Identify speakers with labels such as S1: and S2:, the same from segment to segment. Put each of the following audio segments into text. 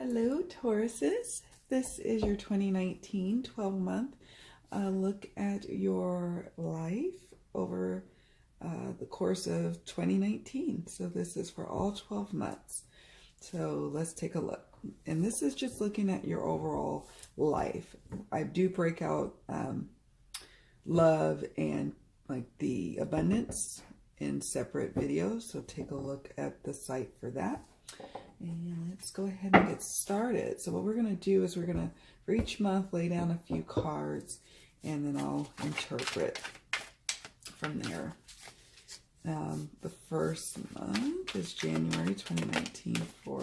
S1: Hello, Tauruses. This is your 2019 12-month look at your life over the course of 2019. So this is for all 12 months. So let's take a look. And this is just looking at your overall life. I do break out love and like the abundance in separate videos. So take a look at the site for that. And let's go ahead and get started. So what we're going to do is we're going to, for each month, lay down a few cards, and then I'll interpret from there. The first month is January 2019 for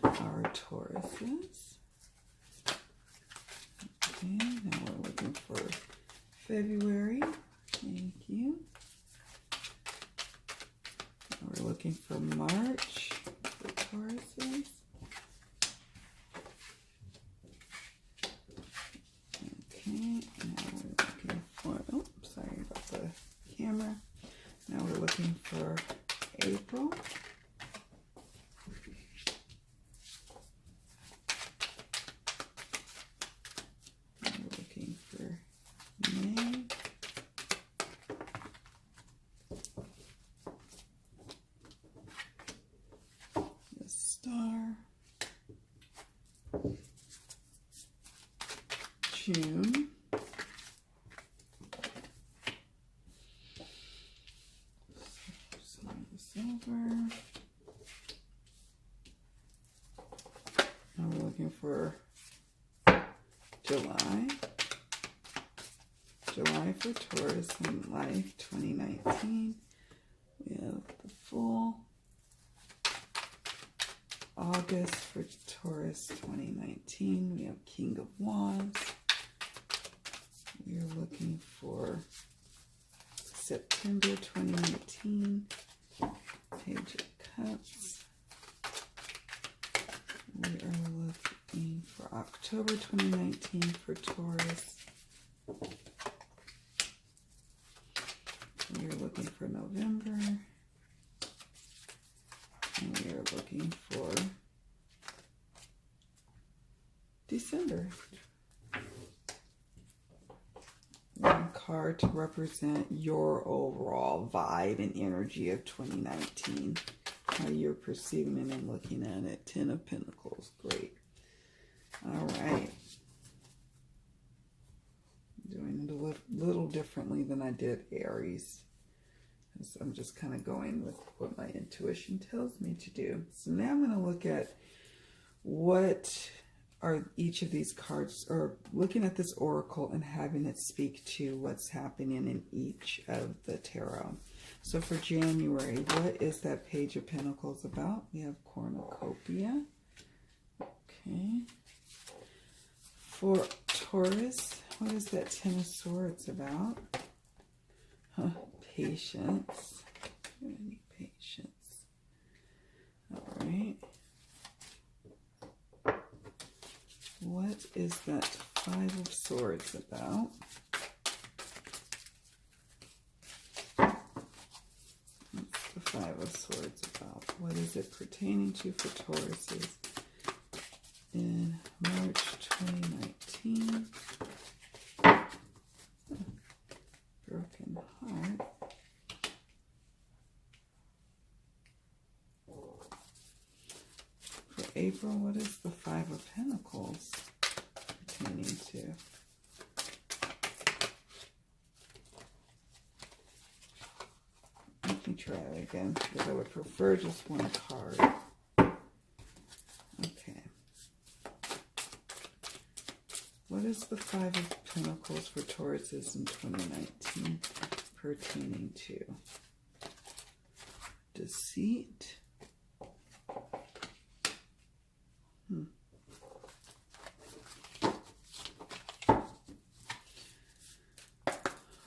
S1: our Tauruses. Okay, now we're looking for February. Thank you. Now we're looking for March. Tauruses. Okay, now we're looking for, oh, sorry about the camera. Now we're looking for April. Now we're looking for May. June, silver. Now we're looking for July. July for Taurus and Life 2019. We have the Full. August for Taurus 2019. We have King of Wands. We are looking for September 2019, Page of Cups. We are looking for October 2019 for Taurus. We are looking for November. And we are looking for December. One card to represent your overall vibe and energy of 2019. How you're perceiving it and looking at it. 10 of Pentacles. Great. All right. Doing it a little differently than I did Aries. So I'm just kind of going with what my intuition tells me to do. So now I'm going to look at what are each of these cards, or looking at this oracle and having it speak to what's happening in each of the tarot. So for January, what is that Page of Pentacles about? We have Cornucopia. Okay. For Taurus, what is that Ten of Swords about? Patience. I need patience. All right. What is that Five of Swords about? What's the Five of Swords about? What is it pertaining to for Tauruses in March 2019? Broken heart. For April, what is the Five of Pentacles pertaining to? Let me try it again, because I would prefer just one card. Okay. What is the Five of Pentacles for Tauruses in 2019 pertaining to? Deceit.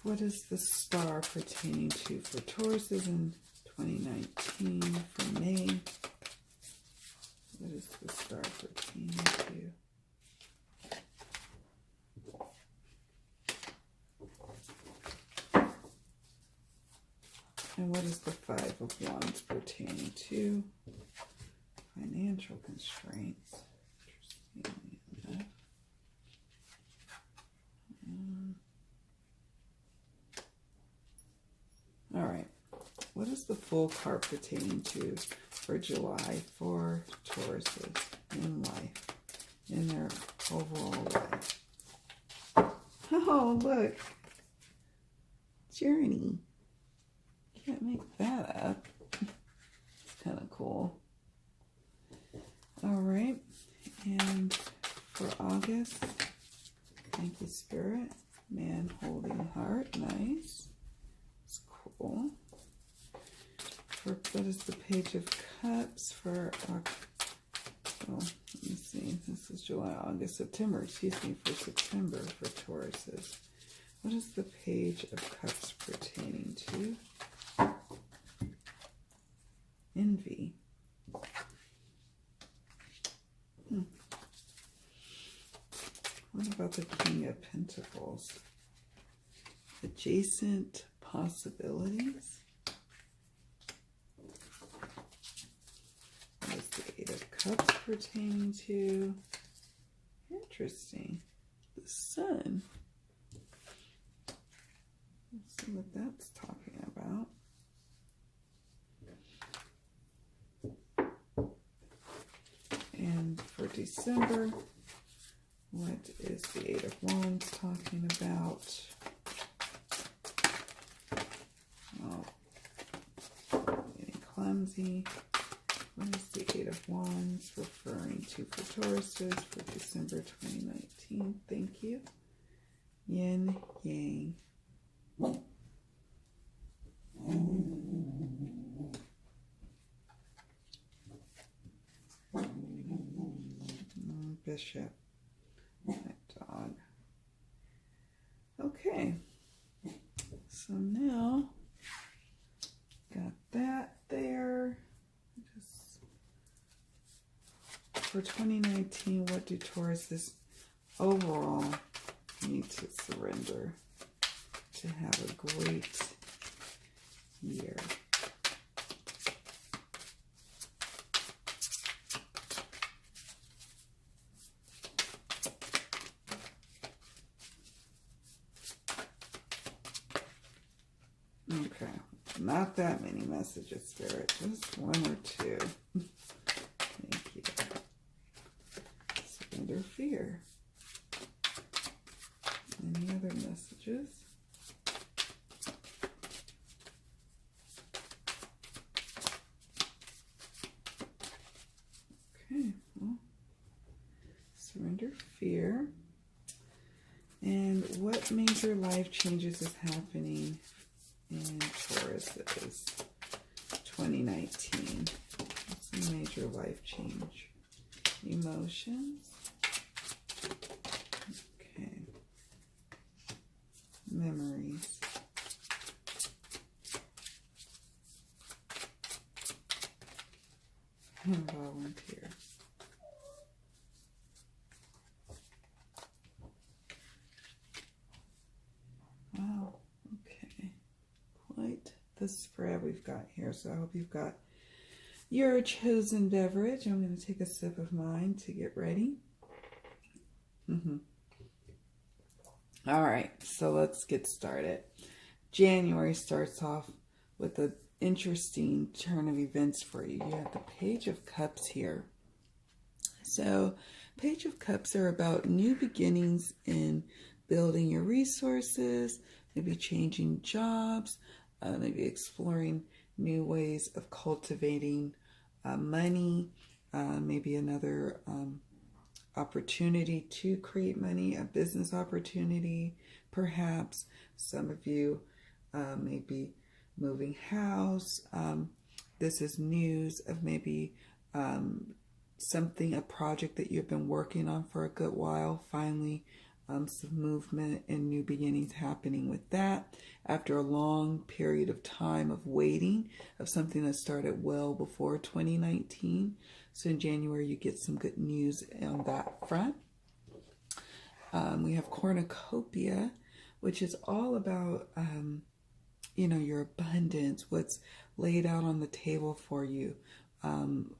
S1: What is the Star pertaining to for Tauruses in 2019 for May? What is the Star pertaining to? And what is the Five of Wands pertaining to? Financial constraints. All right. What is the full card pertaining to for July for Tauruses in life, in their overall life? Oh, look. Journey. Can't make that up. It's kind of cool. All right. And for August, thank you, Spirit. Man holding heart. Nice. It's cool. What is the Page of Cups for, oh, let me see, this is July, August, September, excuse me, for September for Tauruses. What is the Page of Cups pertaining to? Envy. What about the King of Pentacles? Adjacent possibilities. What is the Eight of Cups pertaining to? Interesting. The Sun. Let's see what that's talking about. And for December, what is the Eight of Wands talking about? Oh, getting clumsy. What is the Eight of Wands referring to for Tauruses for December 2019? Thank you. Yin Yang. Bishop. That dog. Okay. So now, got that there. For 2019, what do Tauruses overall need to surrender to have a great year? Okay, not that many messages, Spirit, just one or two. Thank you. Surrender fear. Any other messages? Okay, well, surrender fear. And what major life changes is happening in Taurus's 2019? What's a major life change? Emotions. Okay. Memories. And volunteer. Wow. Okay. Quite the spread we've got here. So I hope you've got your chosen beverage. I'm going to take a sip of mine to get ready. All right, so let's get started. January starts off with an interesting turn of events for you. You have the Page of Cups here. So Page of Cups are about new beginnings in building your resources, maybe changing jobs, maybe exploring new ways of cultivating money, maybe another opportunity to create money, a business opportunity, perhaps. Some of you may be moving house. This is news of maybe something, a project that you've been working on for a good while, finally some movement and new beginnings happening with that after a long period of time of waiting, of something that started well before 2019. So in January, you get some good news on that front. We have cornucopia, which is all about, you know, your abundance, what's laid out on the table for you,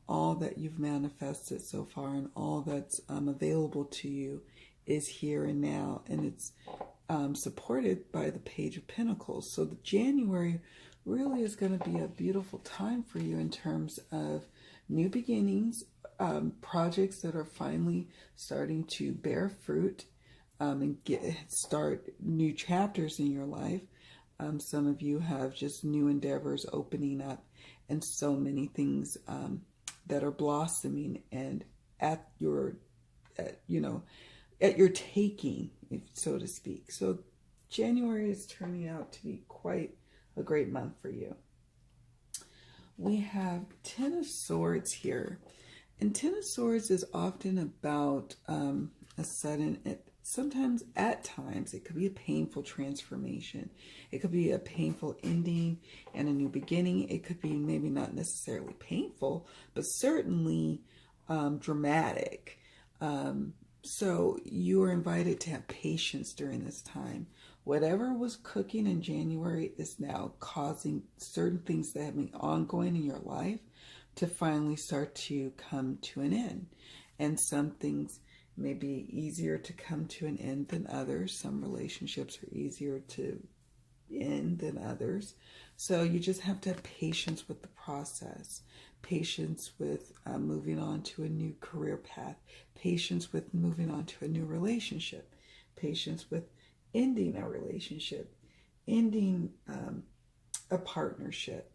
S1: all that you've manifested so far and all that's available to you is here and now, and it's supported by the Page of Pentacles. So the January really is going to be a beautiful time for you in terms of new beginnings, projects that are finally starting to bear fruit, and start new chapters in your life. Some of you have just new endeavors opening up, and so many things that are blossoming and at your taking, so to speak. So January is turning out to be quite a great month for you. We have Ten of Swords here. And Ten of Swords is often about a sudden, sometimes at times, it could be a painful transformation. It could be a painful ending and a new beginning. It could be maybe not necessarily painful, but certainly dramatic. So you are invited to have patience during this time. Whatever was cooking in January is now causing certain things that have been ongoing in your life to finally start to come to an end. And some things may be easier to come to an end than others. Some relationships are easier to end than others. So you just have to have patience with the process, patience with moving on to a new career path, patience with moving on to a new relationship, patience with ending a relationship, ending a partnership.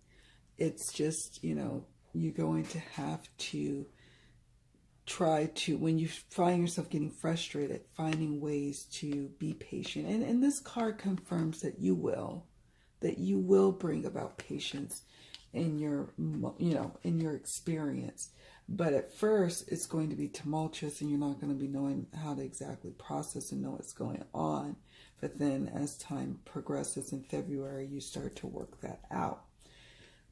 S1: It's just, you're going to have to try to, when you find yourself getting frustrated, finding ways to be patient. And this card confirms that you will bring about patience in your, in your experience. But at first, it's going to be tumultuous and you're not going to be knowing how to exactly process and know what's going on. But then as time progresses in February, you start to work that out.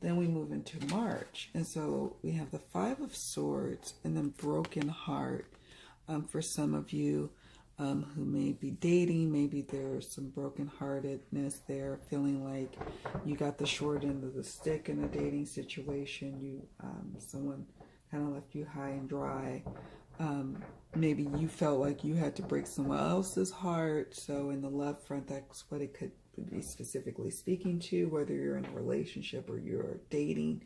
S1: Then we move into March. And so we have the Five of Swords and then Broken Heart. For some of you who may be dating, maybe there's some brokenheartedness there, feeling like you got the short end of the stick in a dating situation. Someone kind of left you high and dry. Maybe you felt like you had to break someone else's heart. So in the love front, that's what it could be specifically speaking to, whether you're in a relationship or you're dating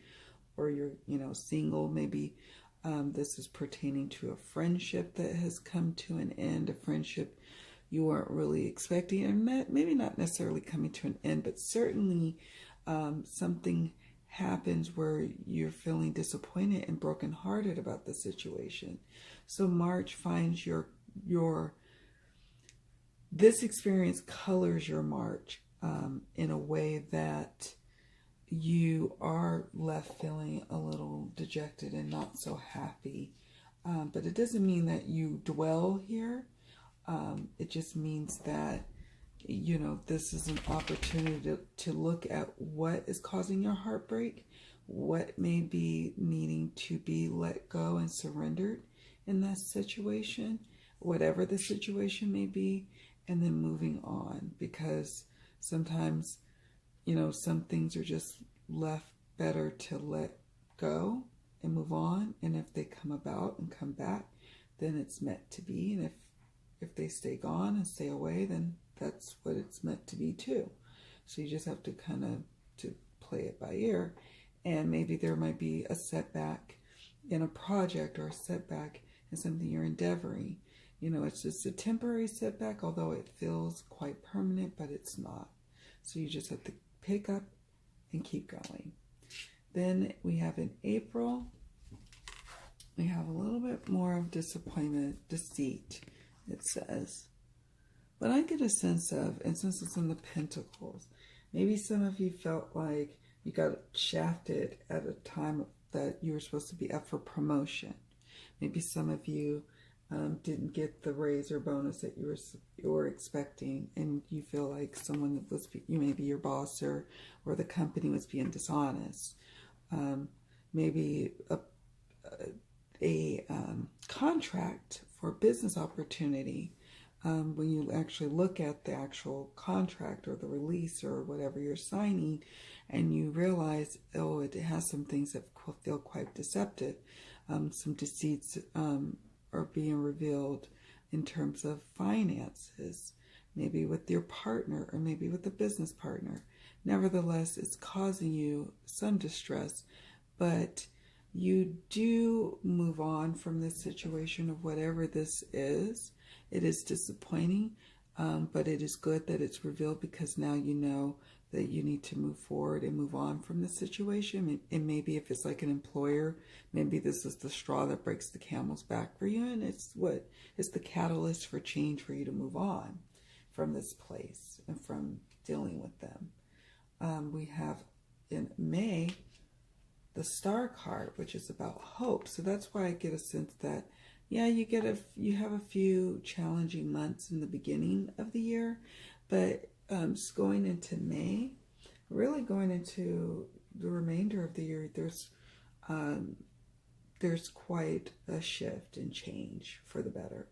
S1: or you're, single. Maybe this is pertaining to a friendship that has come to an end, a friendship you weren't really expecting, and maybe not necessarily coming to an end, but certainly something happens where you're feeling disappointed and brokenhearted about the situation. So March finds this experience colors your March in a way that you are left feeling a little dejected and not so happy. But it doesn't mean that you dwell here. It just means that, this is an opportunity to look at what is causing your heartbreak, what may be needing to be let go and surrendered in that situation, whatever the situation may be, and then moving on. Because sometimes, some things are just left better to let go and move on. And if they come about and come back, then it's meant to be. And if they stay gone and stay away, then that's what it's meant to be too. So you just have to kind of to play it by ear. And maybe there might be a setback in a project or a setback in something you're endeavoring. It's just a temporary setback, although it feels quite permanent, but it's not. So you just have to pick up and keep going. Then we have in April, we have a little bit more of disappointment, deceit, it says. But I get a sense of, and since it's in the Pentacles, maybe some of you felt like you got shafted at a time that you were supposed to be up for promotion. Maybe some of you didn't get the raise or bonus that you were expecting, and you feel like someone was, maybe your boss or the company was being dishonest. Maybe a contract for a business opportunity when you actually look at the actual contract or the release or whatever you're signing, and you realize, oh, it has some things that feel quite deceptive. Some deceits are being revealed in terms of finances, maybe with your partner or maybe with a business partner. Nevertheless, it's causing you some distress, but you do move on from this situation of whatever this is. It is disappointing, but it is good that it's revealed, because now you know that you need to move forward and move on from the situation. And maybe if it's like an employer, maybe this is the straw that breaks the camel's back for you, and it's the catalyst for change for you to move on from this place and from dealing with them. We have in May the Star card, which is about hope. So that's why I get a sense that, yeah, you have a few challenging months in the beginning of the year, but just going into May, really going into the remainder of the year, there's quite a shift and change for the better.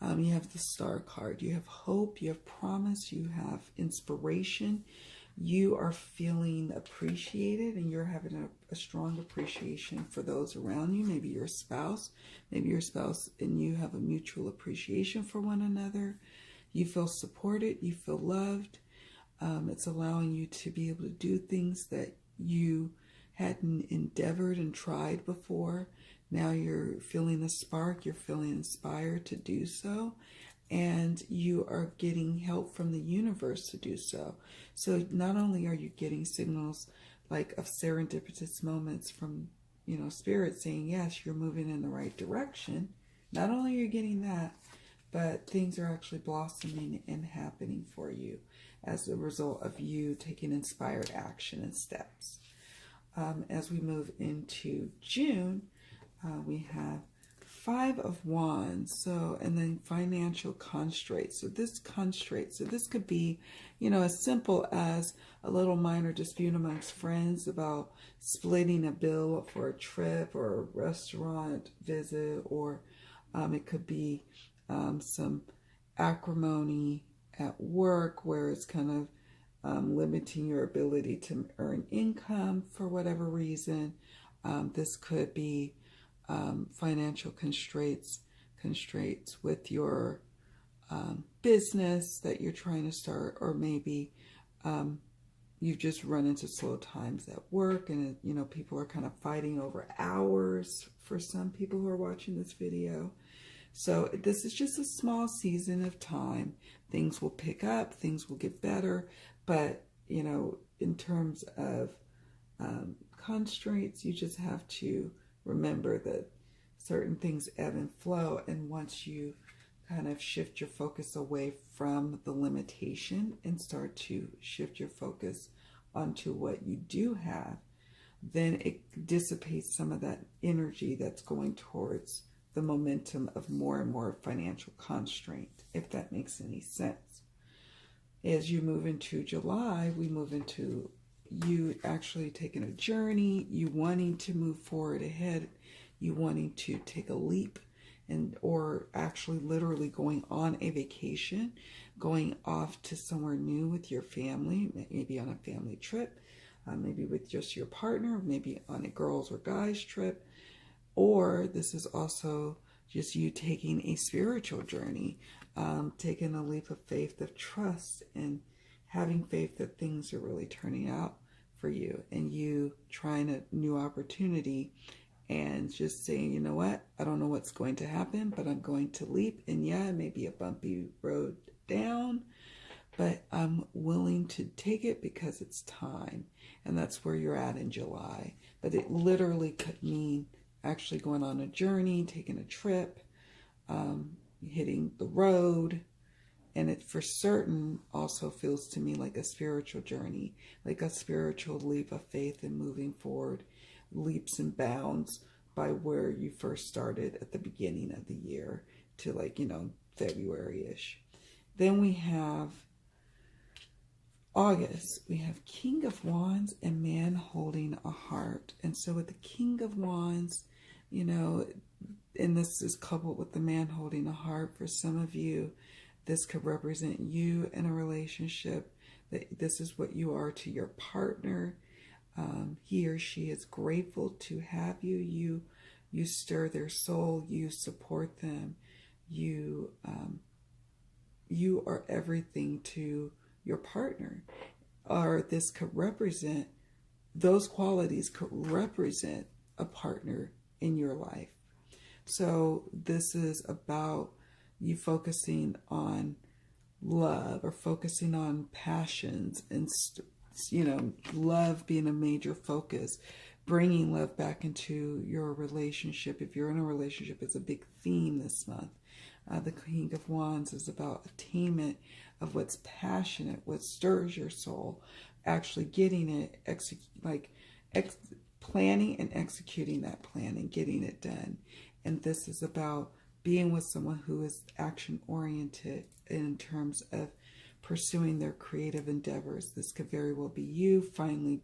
S1: You have the Star card. You have hope, you have promise, you have inspiration. You are feeling appreciated, and you're having a strong appreciation for those around you. Maybe your spouse and you have a mutual appreciation for one another. You feel supported, you feel loved. It's allowing you to be able to do things that you hadn't endeavored and tried before. Now you're feeling the spark, you're feeling inspired to do so. And you are getting help from the universe to do so. So not only are you getting signals like of serendipitous moments from, Spirit saying, yes, you're moving in the right direction. Not only are you getting that, but things are actually blossoming and happening for you as a result of you taking inspired action and steps. As we move into June, we have 5 of Wands, and then financial constraints. So this could be, as simple as a little minor dispute amongst friends about splitting a bill for a trip or a restaurant visit, or it could be some acrimony at work where it's kind of limiting your ability to earn income for whatever reason. This could be financial constraints with your business that you're trying to start, or maybe you've just run into slow times at work, and people are kind of fighting over hours for some people who are watching this video. So this is just a small season of time. Things will pick up, things will get better, but in terms of constraints, you just have to remember that certain things ebb and flow, and once you kind of shift your focus away from the limitation and start to shift your focus onto what you do have, then it dissipates some of that energy that's going towards the momentum of more and more financial constraint, if that makes any sense. As you move into July, we move into you actually taking a journey, you wanting to move forward ahead, you wanting to take a leap, or actually literally going on a vacation, going off to somewhere new with your family, maybe on a family trip, maybe with just your partner, maybe on a girls or guys trip, or this is also just you taking a spiritual journey, taking a leap of faith, of trust, and having faith that things are really turning out for you, and you trying a new opportunity and just saying, you know what, I don't know what's going to happen, but I'm going to leap. And yeah, it may be a bumpy road down, but I'm willing to take it because it's time. And that's where you're at in July. But it literally could mean actually going on a journey, taking a trip, hitting the road. And it for certain also feels to me like a spiritual journey, like a spiritual leap of faith and moving forward, leaps and bounds by where you first started at the beginning of the year to February-ish. Then we have August. We have King of Wands and Man holding a heart. And so with the King of Wands, and this is coupled with the Man holding a heart for some of you, This could represent you in a relationship. That this is what you are to your partner. He or she is grateful to have you. You stir their soul. You support them. You are everything to your partner. Or this could represent, those qualities could represent a partner in your life. So this is about you focusing on love, or focusing on passions, and love being a major focus, bringing love back into your relationship. If you're in a relationship, it's a big theme this month. The King of Wands is about attainment of what's passionate, what stirs your soul, actually getting it, planning and executing that plan and getting it done. And this is about being with someone who is action-oriented in terms of pursuing their creative endeavors. This could very well be you finally,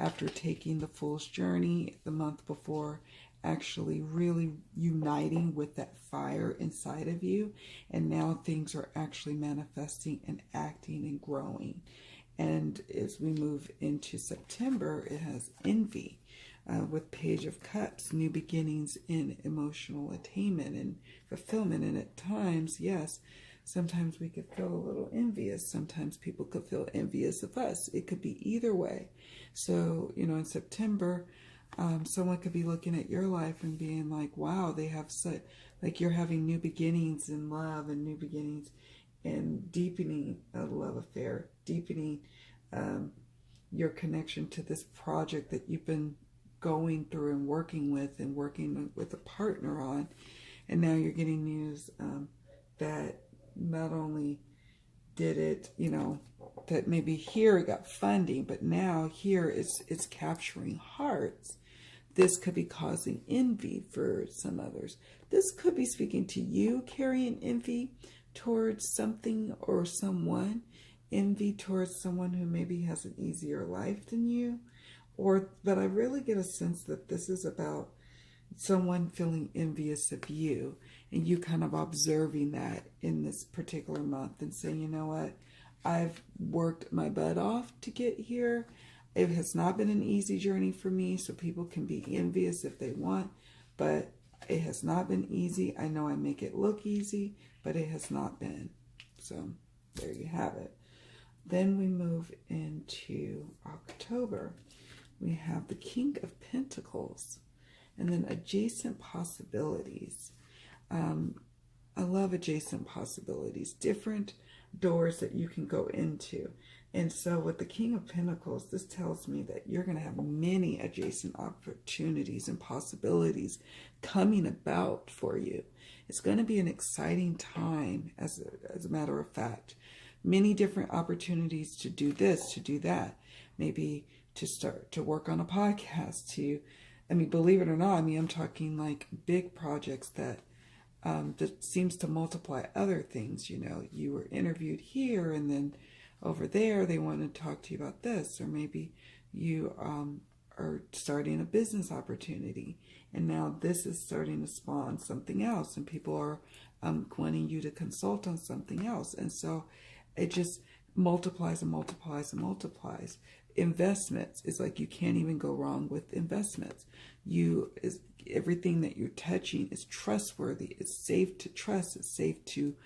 S1: after taking the Fool's Journey the month before, actually really uniting with that fire inside of you. And now things are actually manifesting and acting and growing. And as we move into September, it has envy. With Page of Cups, new beginnings in emotional attainment and fulfillment. And at times, yes, sometimes we could feel a little envious. Sometimes people could feel envious of us. It could be either way. So, in September, someone could be looking at your life and being like, wow, they have such, like you're having new beginnings in love and new beginnings and deepening a love affair, deepening your connection to this project that you've been going through and working with a partner on. And now you're getting news that not only did it, that maybe here it got funding, but now here it's capturing hearts. This could be causing envy for some others. This could be speaking to you, carrying envy towards something or someone, envy towards someone who maybe has an easier life than you. But I really get a sense that this is about someone feeling envious of you, and you kind of observing that in this particular month and saying, you know what, I've worked my butt off to get here. It has not been an easy journey for me, so people can be envious if they want, but it has not been easy. I know I make it look easy, but it has not been. So there you have it. Then we move into October. We have the King of Pentacles, and then adjacent possibilities. I love adjacent possibilities, different doors that you can go into. And so with the King of Pentacles, this tells me that you're going to have many adjacent opportunities and possibilities coming about for you. It's going to be an exciting time, as a matter of fact. Many different opportunities to do this, to do that. Maybe to start to work on a podcast, believe it or not, I'm talking like big projects that seems to multiply other things. You were interviewed here, and then over there they want to talk to you about this, or maybe you are starting a business opportunity, and now this is starting to spawn something else, and people are wanting you to consult on something else, and so it just multiplies and multiplies and multiplies. Investments is like you can't even go wrong with investments. Everything that you're touching is trustworthy. It's safe to trust. It's safe to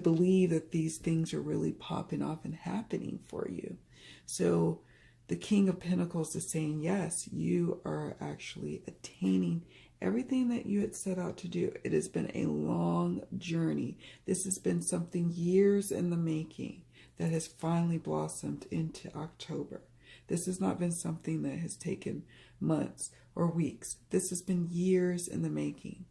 S1: believe that these things are really popping off and happening for you. So the King of Pentacles is saying, yes, you are actually attaining everything that you had set out to do. It has been a long journey. This has been something years in the making that has finally blossomed into October. This has not been something that has taken months or weeks. This has been years in the making.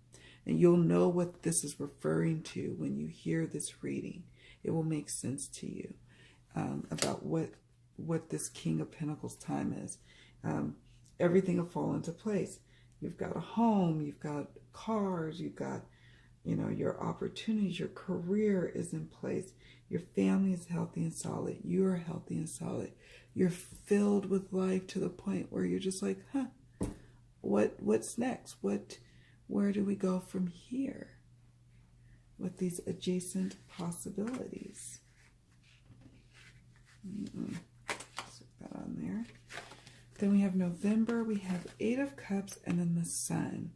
S1: And you'll know what this is referring to when you hear this reading. It will make sense to you about what this King of Pentacles time is. Everything will fall into place. You've got a home, you've got cars, you've got, your opportunities, your career is in place. Your family is healthy and solid. You're healthy and solid. You're filled with life to the point where you're just like, what's next? Where do we go from here? with these adjacent possibilities. Stick that on there. Then we have November, we have 8 of Cups, and then the Sun.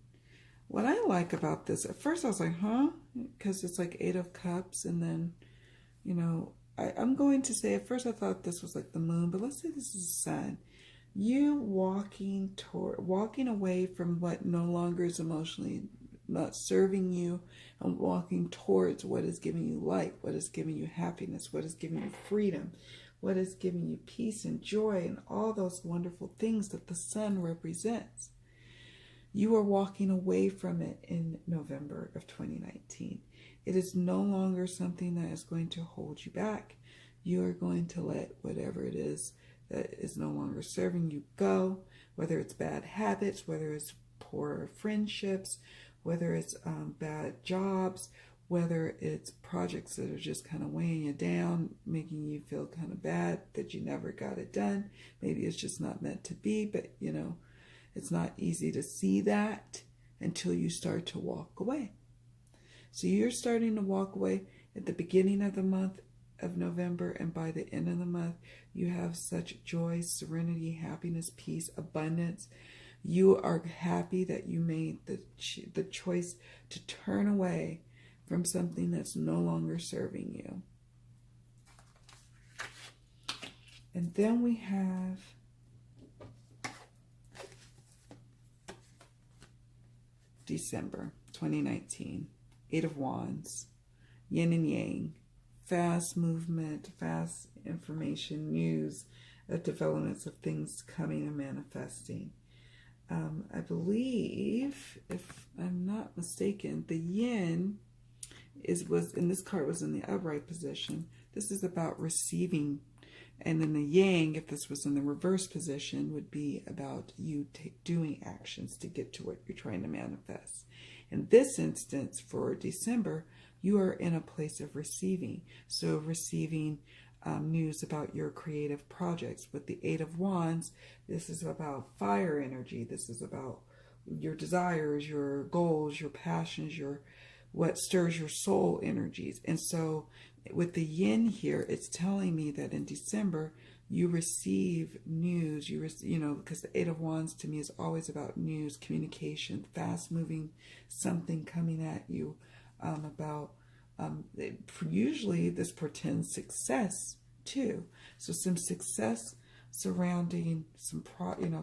S1: What I like about this, at first I was like, huh? Because it's like 8 of Cups, and then, you know, I'm going to say, at first I thought this was like the Moon, but let's say this is the Sun. You walking away from what no longer is emotionally not serving you, and walking towards what is giving you light, what is giving you happiness, what is giving you freedom, what is giving you peace and joy, and all those wonderful things that the Sun represents. You are walking away from it in November of 2019. It is no longer something that is going to hold you back. You are going to let whatever it is that is no longer serving you go, whether it's bad habits, whether it's poor friendships, whether it's bad jobs, whether it's projects that are just kind of weighing you down, making you feel kind of bad that you never got it done. Maybe it's just not meant to be, but you know, it's not easy to see that until you start to walk away. So you're starting to walk away at the beginning of the month of November, and by the end of the month, you have such joy, serenity, happiness, peace, abundance. You are happy that you made the choice to turn away from something that's no longer serving you. And then we have December 2019, 8 of Wands, yin and yang, fast movement, fast information, news, developments of things coming and manifesting. I believe, if I'm not mistaken, the yin was in this card was in the upright position. This is about receiving, and then the yang, if this was in the reverse position, would be about you doing actions to get to what you're trying to manifest. In this instance, for December, you are in a place of receiving. So receiving news about your creative projects. With the 8 of Wands, this is about fire energy. This is about your desires, your goals, your passions, what stirs your soul energies. And so with the yin here, it's telling me that in December, you receive news, you know, because the 8 of Wands to me is always about news, communication, fast moving, something coming at you usually this portends success too. So some success surrounding some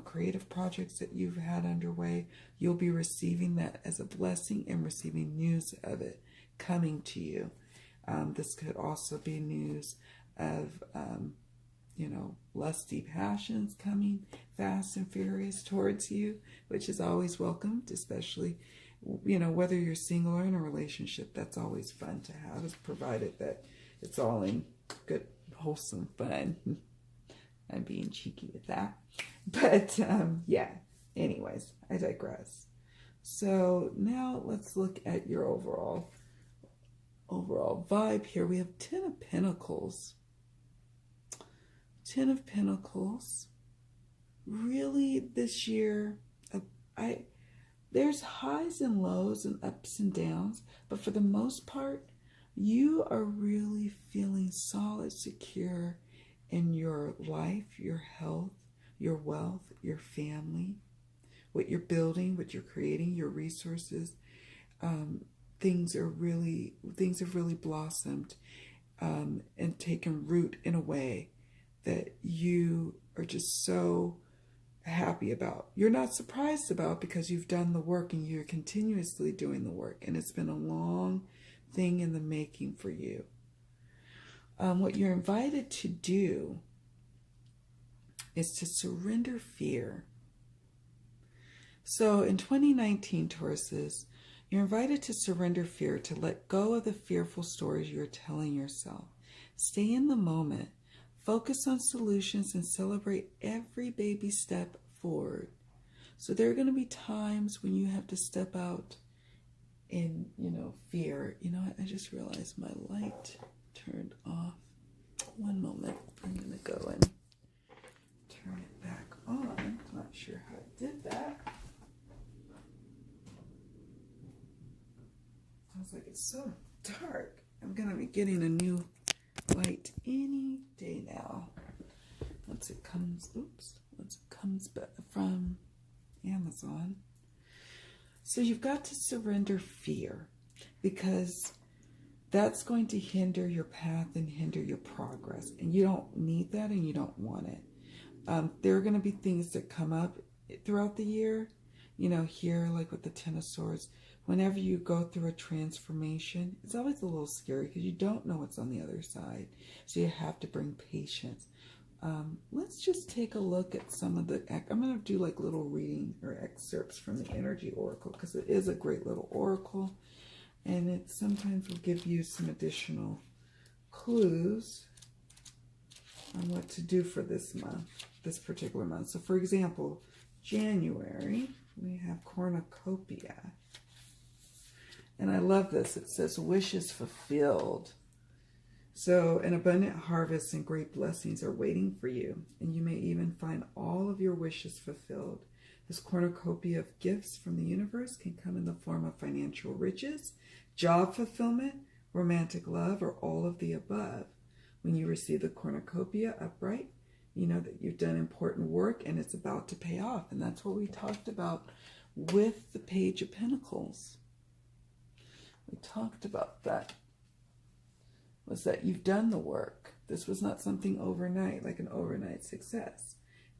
S1: creative projects that you've had underway. You'll be receiving that as a blessing and receiving news of it coming to you. This could also be news of lusty passions coming fast and furious towards you, which is always welcomed, especially whether you're single or in a relationship. That's always fun to have, is provided that it's all in good, wholesome fun. I'm being cheeky with that. But yeah, anyways, I digress. So now let's look at your overall vibe here. We have 10 of Pentacles. 10 of Pentacles. Really this year, there's highs and lows and ups and downs, but for the most part, you are really feeling solid, secure in your life, your health, your wealth, your family, what you're building, what you're creating, your resources. Things have really blossomed and taken root in a way that you are just so happy about. You're not surprised about, because you've done the work and you're continuously doing the work, and it's been a long thing in the making for you. What you're invited to do is to surrender fear. So in 2019, Tauruses, you're invited to surrender fear, to let go of the fearful stories you're telling yourself. Stay in the moment. Focus on solutions and celebrate every baby step forward. So there are going to be times when you have to step out in, fear. I just realized my light turned off. One moment. I'm going to go and turn it back on. I'm not sure how I did that. I was like, it's so dark. I'm going to be getting a new light any day now. Once it comes back from Amazon. So you've got to surrender fear, because that's going to hinder your path and hinder your progress. And you don't need that, and you don't want it. There are going to be things that come up throughout the year. You know, here, like with the Ten of Swords, whenever you go through a transformation, it's always a little scary because you don't know what's on the other side. So you have to bring patience. Let's just take a look at some of the, I'm going to do like little reading or excerpts from the Energy Oracle, because it is a great little oracle, and it sometimes will give you some additional clues on what to do for this month, this particular month. So for example, January, we have cornucopia. And I love this. It says wishes fulfilled. So an abundant harvest and great blessings are waiting for you, and you may even find all of your wishes fulfilled. This cornucopia of gifts from the universe can come in the form of financial riches, job fulfillment, romantic love, or all of the above. When you receive the cornucopia upright, you know that you've done important work and it's about to pay off. And that's what we talked about with the Page of Pentacles. We talked about that. Was that you've done the work. This was not something overnight, like an overnight success.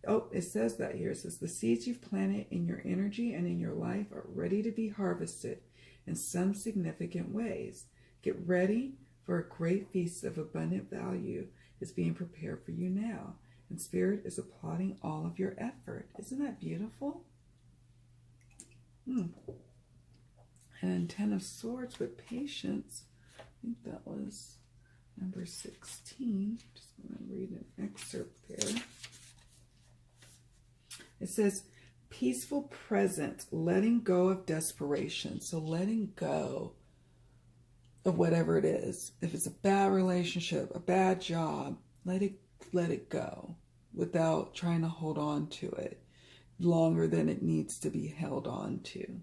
S1: Oh, it says that here. It says the seeds you've planted in your energy and in your life are ready to be harvested in some significant ways. Get ready, for a great feast of abundant value is being prepared for you now. And Spirit is applauding all of your effort. Isn't that beautiful? And Ten of Swords with patience. I think that was number 16. Just going to read an excerpt there. It says, peaceful present, letting go of desperation. So letting go of whatever it is. If it's a bad relationship, a bad job, let it go without trying to hold on to it longer than it needs to be held on to.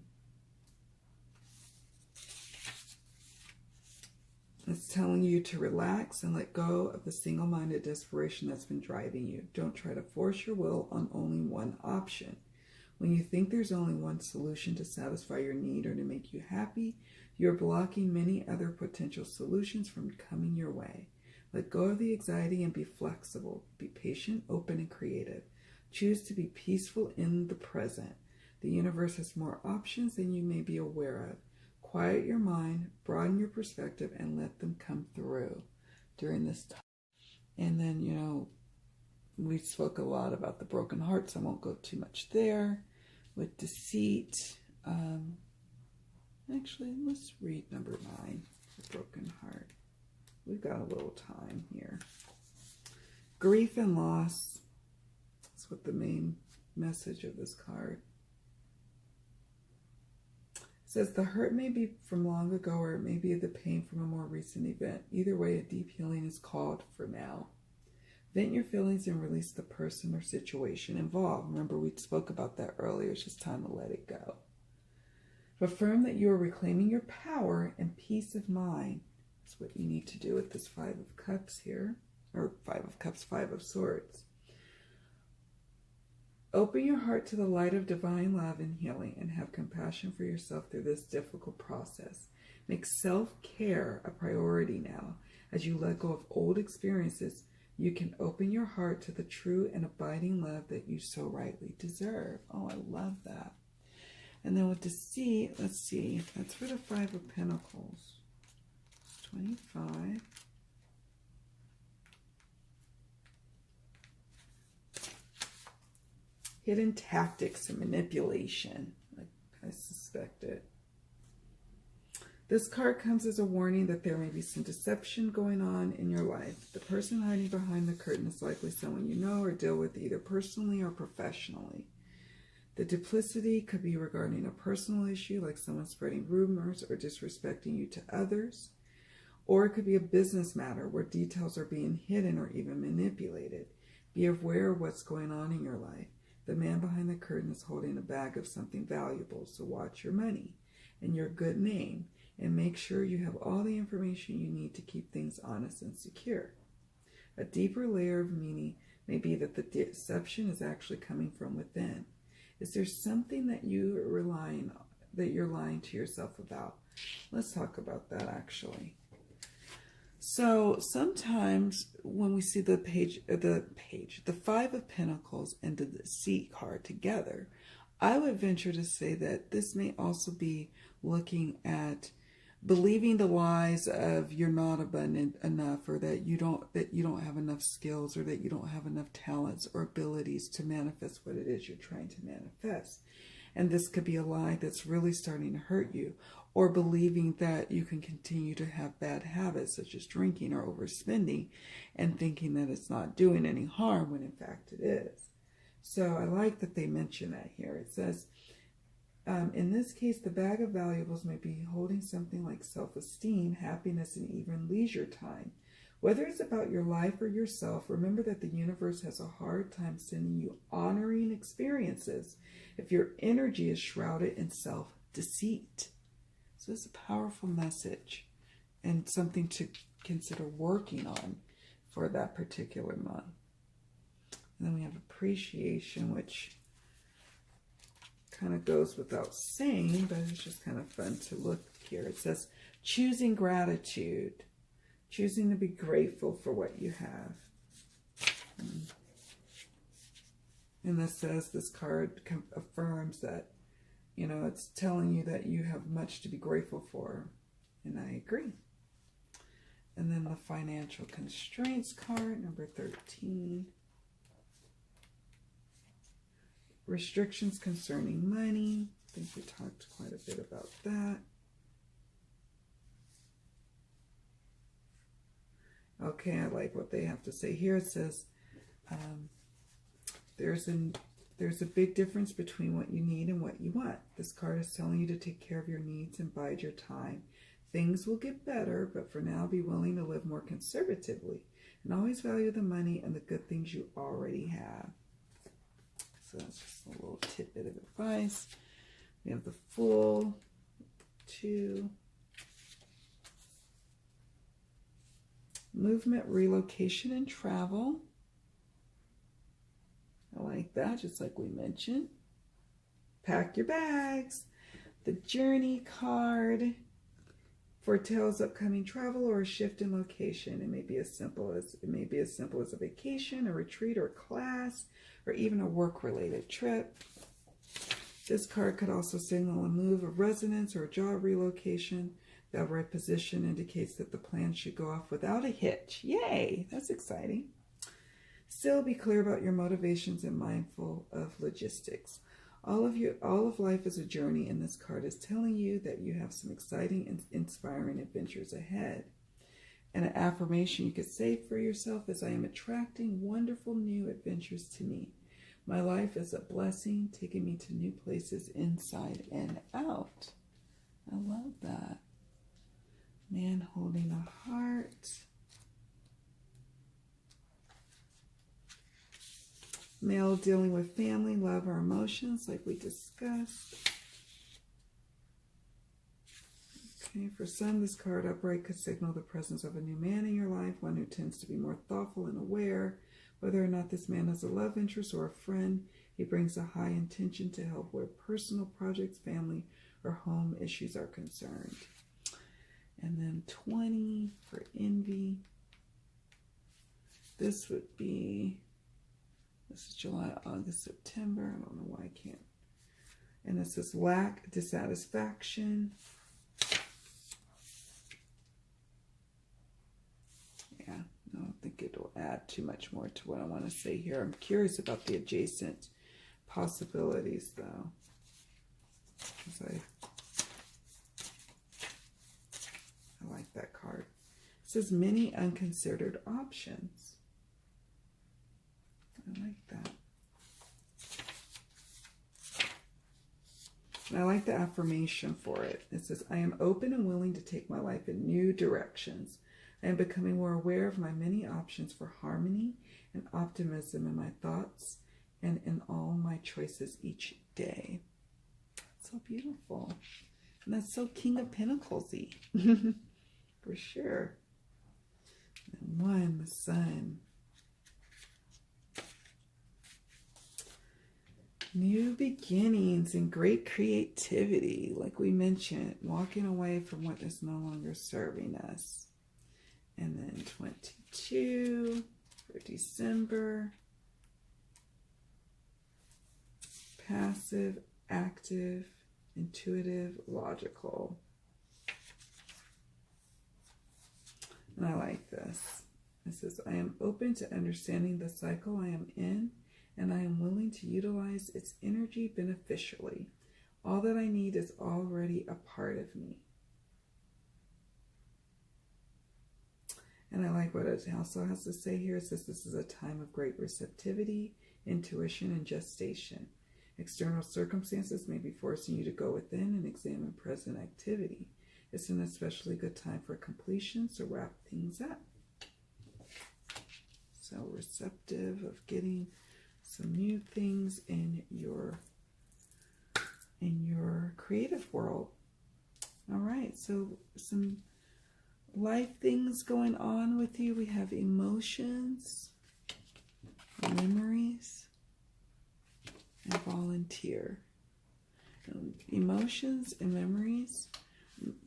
S1: It's telling you to relax and let go of the single-minded desperation that's been driving you. Don't try to force your will on only one option. When you think there's only one solution to satisfy your need or to make you happy, you're blocking many other potential solutions from coming your way. Let go of the anxiety and be flexible. Be patient, open, and creative. Choose to be peaceful in the present. The universe has more options than you may be aware of. Quiet your mind, broaden your perspective, and let them come through during this time. And then, you know, we spoke a lot about the broken heart, so I won't go too much there. With deceit, actually, let's read number 9, the broken heart. We've got a little time here. Grief and loss. That's what the main message of this card. It says the hurt may be from long ago, or it may be the pain from a more recent event. Either way, a deep healing is called for now. Vent your feelings and release the person or situation involved. Remember, we spoke about that earlier. It's just time to let it go. Affirm that you are reclaiming your power and peace of mind. That's what you need to do with this 5 of Cups here. Or 5 of Cups, 5 of Swords. Open your heart to the light of divine love and healing, and have compassion for yourself through this difficult process. Make self-care a priority now. As you let go of old experiences, you can open your heart to the true and abiding love that you so rightly deserve. Oh, I love that. And then with deceit, let's see. That's for the 5 of Pentacles. 25. Hidden tactics and manipulation. I suspect it. This card comes as a warning that there may be some deception going on in your life. The person hiding behind the curtain is likely someone you know or deal with either personally or professionally. The duplicity could be regarding a personal issue, like someone spreading rumors or disrespecting you to others. Or it could be a business matter where details are being hidden or even manipulated. Be aware of what's going on in your life. The man behind the curtain is holding a bag of something valuable, so watch your money and your good name. and make sure you have all the information you need to keep things honest and secure. A deeper layer of meaning may be that the deception is actually coming from within. Is there something that you're lying to yourself about? Let's talk about that actually. So sometimes when we see the Five of Pentacles and the Deceit card together, I would venture to say that this may also be looking at believing the lies of you're not abundant enough, or that you don't have enough skills, or that you don't have enough talents or abilities to manifest what it is you're trying to manifest. And this could be a lie that's really starting to hurt you, or believing that you can continue to have bad habits such as drinking or overspending and thinking that it's not doing any harm when in fact it is. So I like that they mention that here. It says, in this case, the bag of valuables may be holding something like self-esteem, happiness, and even leisure time. Whether it's about your life or yourself, remember that the universe has a hard time sending you honoring experiences if your energy is shrouded in self-deceit. So it's a powerful message and something to consider working on for that particular month. And then we have appreciation, which kind of goes without saying, but it's just kind of fun to look here. It says, choosing gratitude, choosing to be grateful for what you have. And this says, this card affirms that, you know, it's telling you that you have much to be grateful for. And I agree. And then the financial constraints card, number 13. Restrictions concerning money. I think we talked quite a bit about that. Okay, I like what they have to say here. It says, there's a big difference between what you need and what you want. This card is telling you to take care of your needs and bide your time. Things will get better, but for now, be willing to live more conservatively and always value the money and the good things you already have. So that's just a little tidbit of advice. We have the Fool, 2. Movement, relocation, and travel. I like that, just like we mentioned. Pack your bags. The Journey card foretells upcoming travel or a shift in location. It may be as simple as a vacation, a retreat, or class, or even a work-related trip. This card could also signal a move of residence or a job relocation. The upright position indicates that the plan should go off without a hitch. Yay! That's exciting. Still be clear about your motivations and mindful of logistics. All of life is a journey, and this card is telling you that you have some exciting and inspiring adventures ahead. And an affirmation you could say for yourself is, I am attracting wonderful new adventures to me. My life is a blessing, taking me to new places inside and out. I love that. Man holding a heart. Male dealing with family, love, or emotions, like we discussed. Okay, for some, this card upright could signal the presence of a new man in your life, one who tends to be more thoughtful and aware. Whether or not this man is a love interest or a friend, he brings a high intention to help where personal projects, family, or home issues are concerned. And then 20 for envy. This would be, this is July, August, September. I don't know why I can't. And this is lack, dissatisfaction. Yeah, no, I don't think it'll add too much more to what I want to say here. I'm curious about the adjacent possibilities, though. I like that card. It says many unconsidered options. I like that. And I like the affirmation for it. It says, I am open and willing to take my life in new directions. I am becoming more aware of my many options for harmony and optimism in my thoughts and in all my choices each day. So beautiful. And that's so King of Pentacles-y. For sure. And 1, the Sun. New beginnings and great creativity, like we mentioned, walking away from what is no longer serving us. And then 22 for December. Passive, active, intuitive, logical. And I like this. It says, I am open to understanding the cycle I am in, and I am willing to utilize its energy beneficially. All that I need is already a part of me. And I like what it also has to say here. It says this is a time of great receptivity, intuition, and gestation. External circumstances may be forcing you to go within and examine present activity. It's an especially good time for completion, so wrap things up. So receptive of getting some new things in your creative world. All right, so some life things going on with you. We have emotions, memories, and volunteer. Emotions and memories.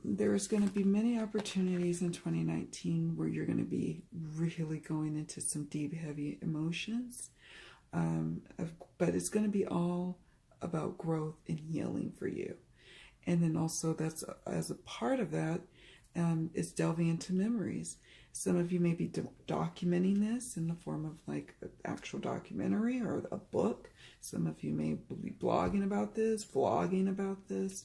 S1: There's going to be many opportunities in 2019 where you're going to be really going into some deep, heavy emotions. But it's going to be all about growth and healing for you. And then also that's as a part of that is delving into memories. Some of you may be documenting this in the form of like an actual documentary or a book. Some of you may be blogging about this, vlogging about this.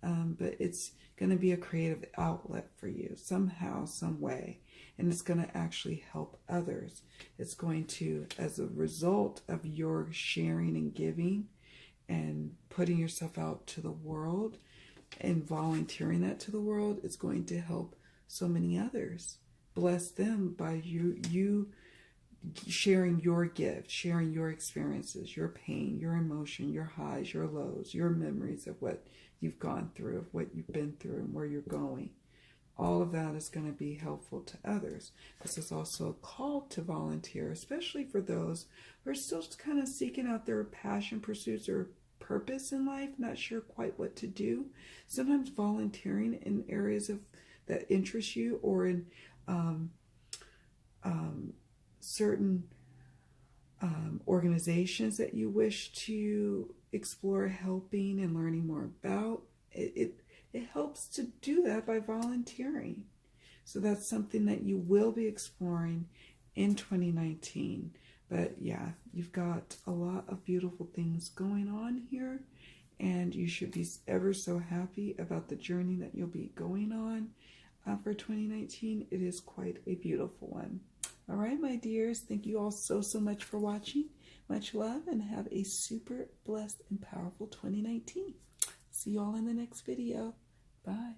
S1: But it's going to be a creative outlet for you somehow, some way. And it's going to actually help others. It's going to, as a result of your sharing and giving and putting yourself out to the world and volunteering that to the world, it's going to help so many others. Bless them by you sharing your gift, sharing your experiences, your pain, your emotion, your highs, your lows, your memories of what you've gone through, of what you've been through and where you're going. All of that is going to be helpful to others. This is also a call to volunteer, especially for those who are still kind of seeking out their passion pursuits or purpose in life, not sure quite what to do. Sometimes volunteering in areas that interest you, or in certain organizations that you wish to explore helping and learning more about. It helps to do that by volunteering. So that's something that you will be exploring in 2019. But yeah, you've got a lot of beautiful things going on here, and you should be ever so happy about the journey that you'll be going on for 2019. It is quite a beautiful one. All right, my dears, thank you all so much for watching. Much love, and have a super blessed and powerful 2019. See you all in the next video. Bye.